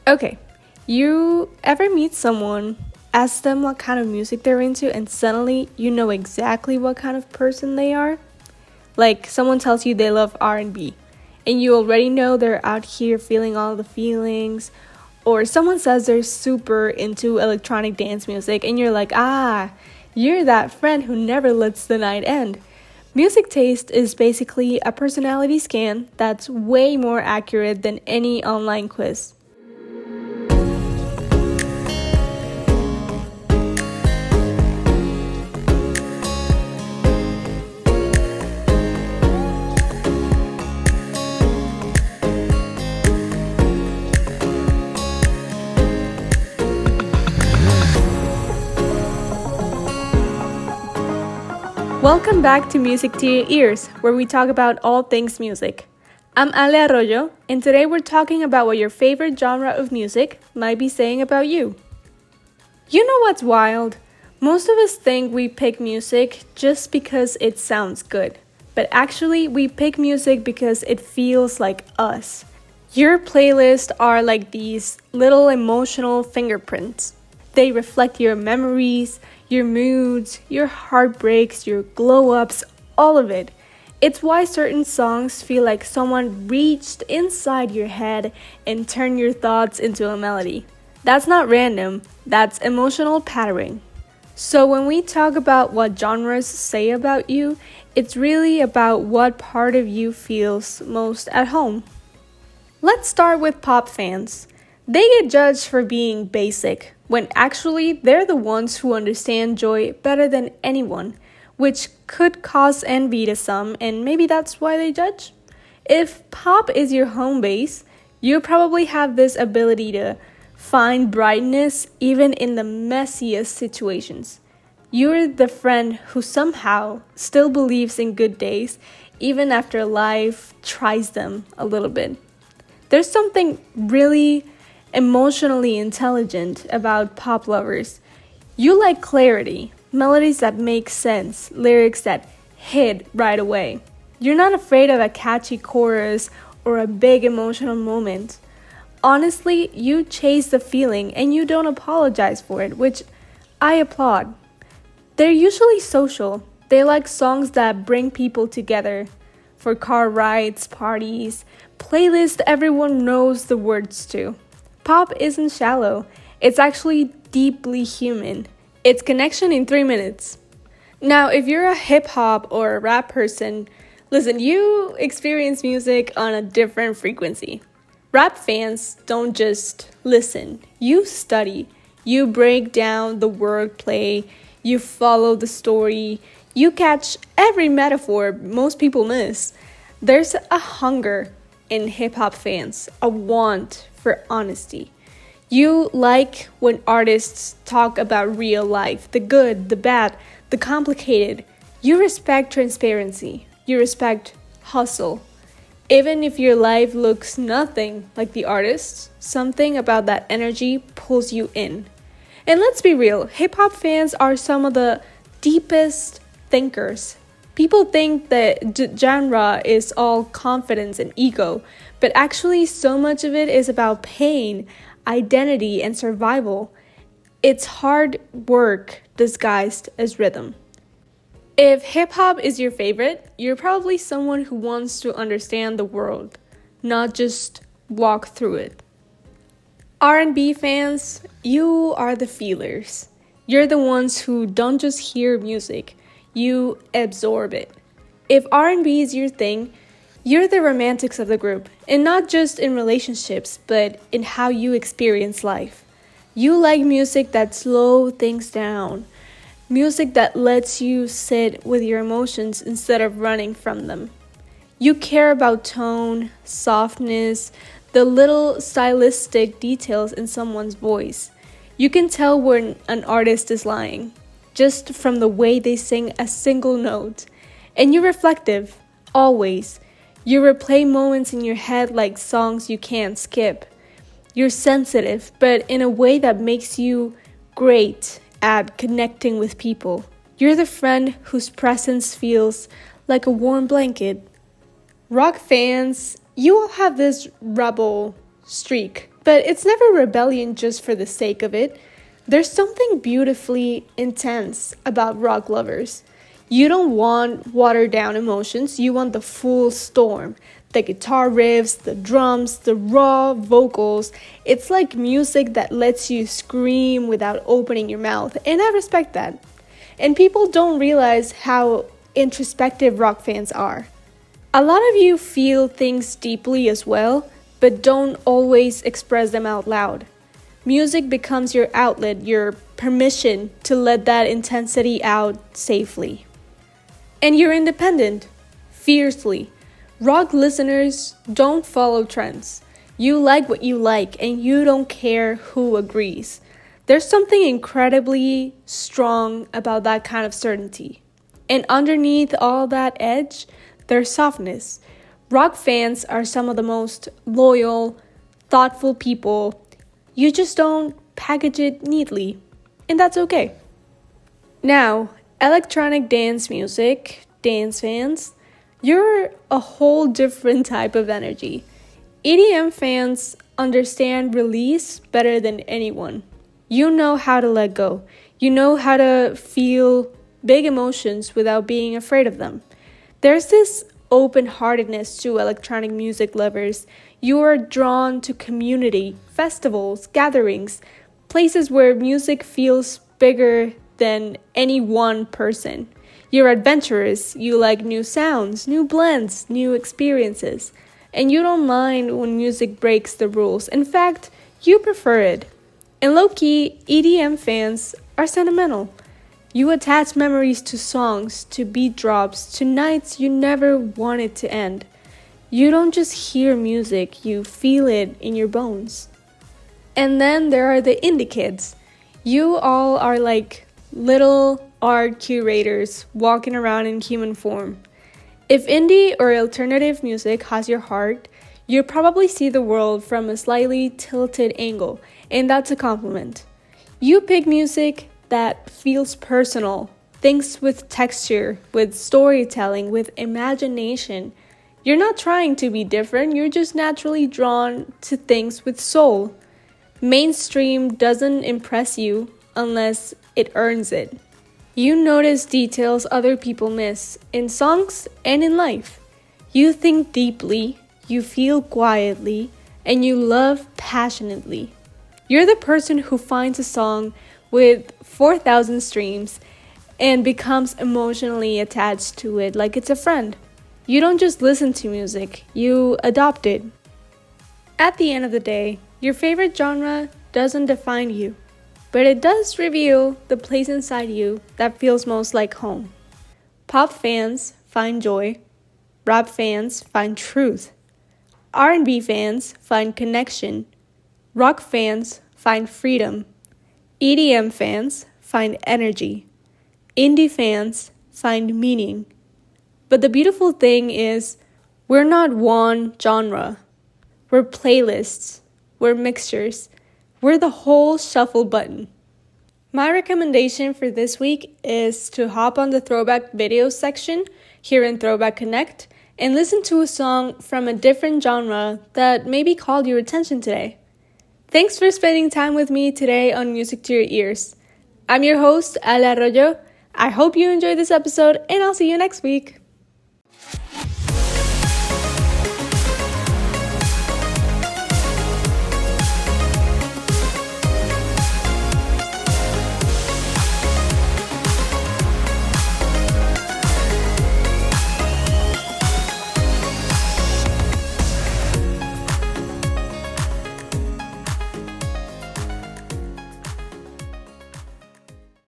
Okay, you ever meet someone, ask them what kind of music they're into, and suddenly you know exactly what kind of person they are? Like someone tells you they love R&B, and you already know they're out here feeling all the feelings. Or someone says they're super into electronic dance music, and you're like, ah, you're that friend who never lets the night end. Music taste is basically a personality scan that's way more accurate than any online quiz. Welcome back to Music to Your Ears, where we talk about all things music. I'm Ale Arroyo, and today we're talking about what your favorite genre of music might be saying about you. You know what's wild? Most of us think we pick music just because it sounds good, but actually we pick music because it feels like us. Your playlists are like these little emotional fingerprints. They reflect your memories, your moods, your heartbreaks, your glow ups, all of it. It's why certain songs feel like someone reached inside your head and turned your thoughts into a melody. That's not random, that's emotional patterning. So, when we talk about what genres say about you, it's really about what part of you feels most at home. Let's start with pop fans. They get judged for being basic, when actually they're the ones who understand joy better than anyone, which could cause envy to some, and maybe that's why they judge. If pop is your home base, you probably have this ability to find brightness even in the messiest situations. You're the friend who somehow still believes in good days, even after life tries them a little bit. There's something really emotionally intelligent about pop lovers. You like clarity, melodies that make sense, lyrics that hit right away. You're not afraid of a catchy chorus or a big emotional moment. Honestly, you chase the feeling and you don't apologize for it, which I applaud. They're usually social. They like songs that bring people together for car rides, parties, playlists everyone knows the words to. Pop isn't shallow, it's actually deeply human. It's connection in 3 minutes. Now, if you're a hip hop or a rap person, listen, you experience music on a different frequency. Rap fans don't just listen, you study. You break down the wordplay, you follow the story, you catch every metaphor most people miss. There's a hunger in hip hop fans, a want for honesty. You like when artists talk about real life, the good, the bad, the complicated. You respect transparency. You respect hustle. Even if your life looks nothing like the artist's, something about that energy pulls you in. And let's be real, hip hop fans are some of the deepest thinkers. People think that genre is all confidence and ego, but actually, so much of it is about pain, identity, and survival. It's hard work disguised as rhythm. If hip hop is your favorite, you're probably someone who wants to understand the world, not just walk through it. R&B fans, you are the feelers. You're the ones who don't just hear music, you absorb it. If R&B is your thing, you're the romantics of the group, and not just in relationships, but in how you experience life. You like music that slows things down, music that lets you sit with your emotions instead of running from them. You care about tone, softness, the little stylistic details in someone's voice. You can tell when an artist is lying, just from the way they sing a single note. And you're reflective, always. You replay moments in your head like songs you can't skip. You're sensitive, but in a way that makes you great at connecting with people. You're the friend whose presence feels like a warm blanket. Rock fans, you all have this rebel streak. But it's never rebellion just for the sake of it. There's something beautifully intense about rock lovers. You don't want watered down emotions, you want the full storm. The guitar riffs, the drums, the raw vocals. It's like music that lets you scream without opening your mouth, and I respect that. And people don't realize how introspective rock fans are. A lot of you feel things deeply as well, but don't always express them out loud. Music becomes your outlet, your permission to let that intensity out safely. And you're independent, fiercely. Rock listeners don't follow trends. You like what you like, and you don't care who agrees. There's something incredibly strong about that kind of certainty. And underneath all that edge, there's softness. Rock fans are some of the most loyal, thoughtful people. You just don't package it neatly, and that's okay. Now, electronic dance music, dance fans, you're a whole different type of energy. EDM fans understand release better than anyone. You know how to let go. You know how to feel big emotions without being afraid of them. There's this open-heartedness to electronic music lovers. You are drawn to community, festivals, gatherings, places where music feels bigger than any one person. You're adventurous, you like new sounds, new blends, new experiences, and you don't mind when music breaks the rules. In fact, you prefer it. And low-key, EDM fans are sentimental. You attach memories to songs, to beat drops, to nights you never wanted to end. You don't just hear music, you feel it in your bones. And then there are the indie kids. You all are like little art curators walking around in human form. If indie or alternative music has your heart, you probably see the world from a slightly tilted angle, and that's a compliment. You pick music that feels personal, things with texture, with storytelling, with imagination. You're not trying to be different, you're just naturally drawn to things with soul. Mainstream doesn't impress you unless it earns it. You notice details other people miss, in songs and in life. You think deeply, you feel quietly, and you love passionately. You're the person who finds a song with 4,000 streams and becomes emotionally attached to it like it's a friend. You don't just listen to music, you adopt it. At the end of the day, your favorite genre doesn't define you, but it does reveal the place inside you that feels most like home. Pop fans find joy, rap fans find truth, R&B fans find connection, rock fans find freedom, EDM fans find energy, indie fans find meaning. But the beautiful thing is, we're not one genre. We're playlists, we're mixtures, we're the whole shuffle button. My recommendation for this week is to hop on the throwback videos section here in Throwback Connect and listen to a song from a different genre that maybe called your attention today. Thanks for spending time with me today on Music to Your Ears. I'm your host, Ale Arroyo. I hope you enjoyed this episode, and I'll see you next week.